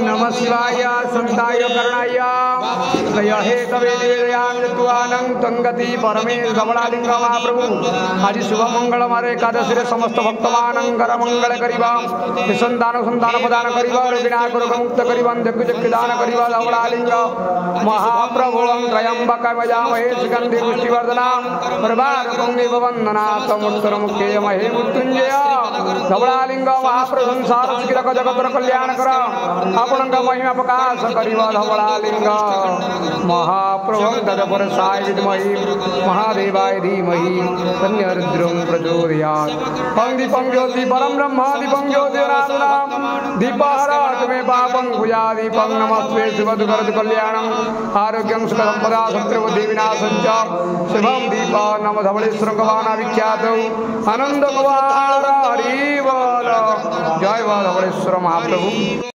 नमः शिवाय संताय करणाय हे तवे निवेदयामि तंगति परमेश धवलालिंग महाप्रभु आज शुभ मंगल मारे एकादशी समस्त भक्त मानंकर मंगल करिबा संतान प्रदान करिबा रोगिनाक रोग मुक्त करिबा जग दान करिबा धवलालिंग महाप्रभु त्रयंबक वजामहे सुगंधि पुष्टिवर्धनम प्रभारकं वंदनाथ मुत्तर मुख्य महे मृत्युंजय धवलालिंग महाप्रभु संसार जगतर कल्याण कर आपण महिमा प्रकाश करिबा धवलालिंग महाप्रभु तदपर साय विद्महि महादेवाय धीमहि तन्यरुद्रं प्रचोदयात् पं दीपं ज्योति परम ब्रह्म दीपं ज्योतिरात्मनाम दीपहरात् मे पापं भुजा दीपं नमस्ते शुभदुःखद कल्याणं आरोग्यं सुख संपदा शत्रुबुद्धि विनाशं च शुभं दीप नम धवलेश्वर भगवान विख्यातौ आनंद कुमार हरि बोल जय धवलेश्वर महाप्रभु।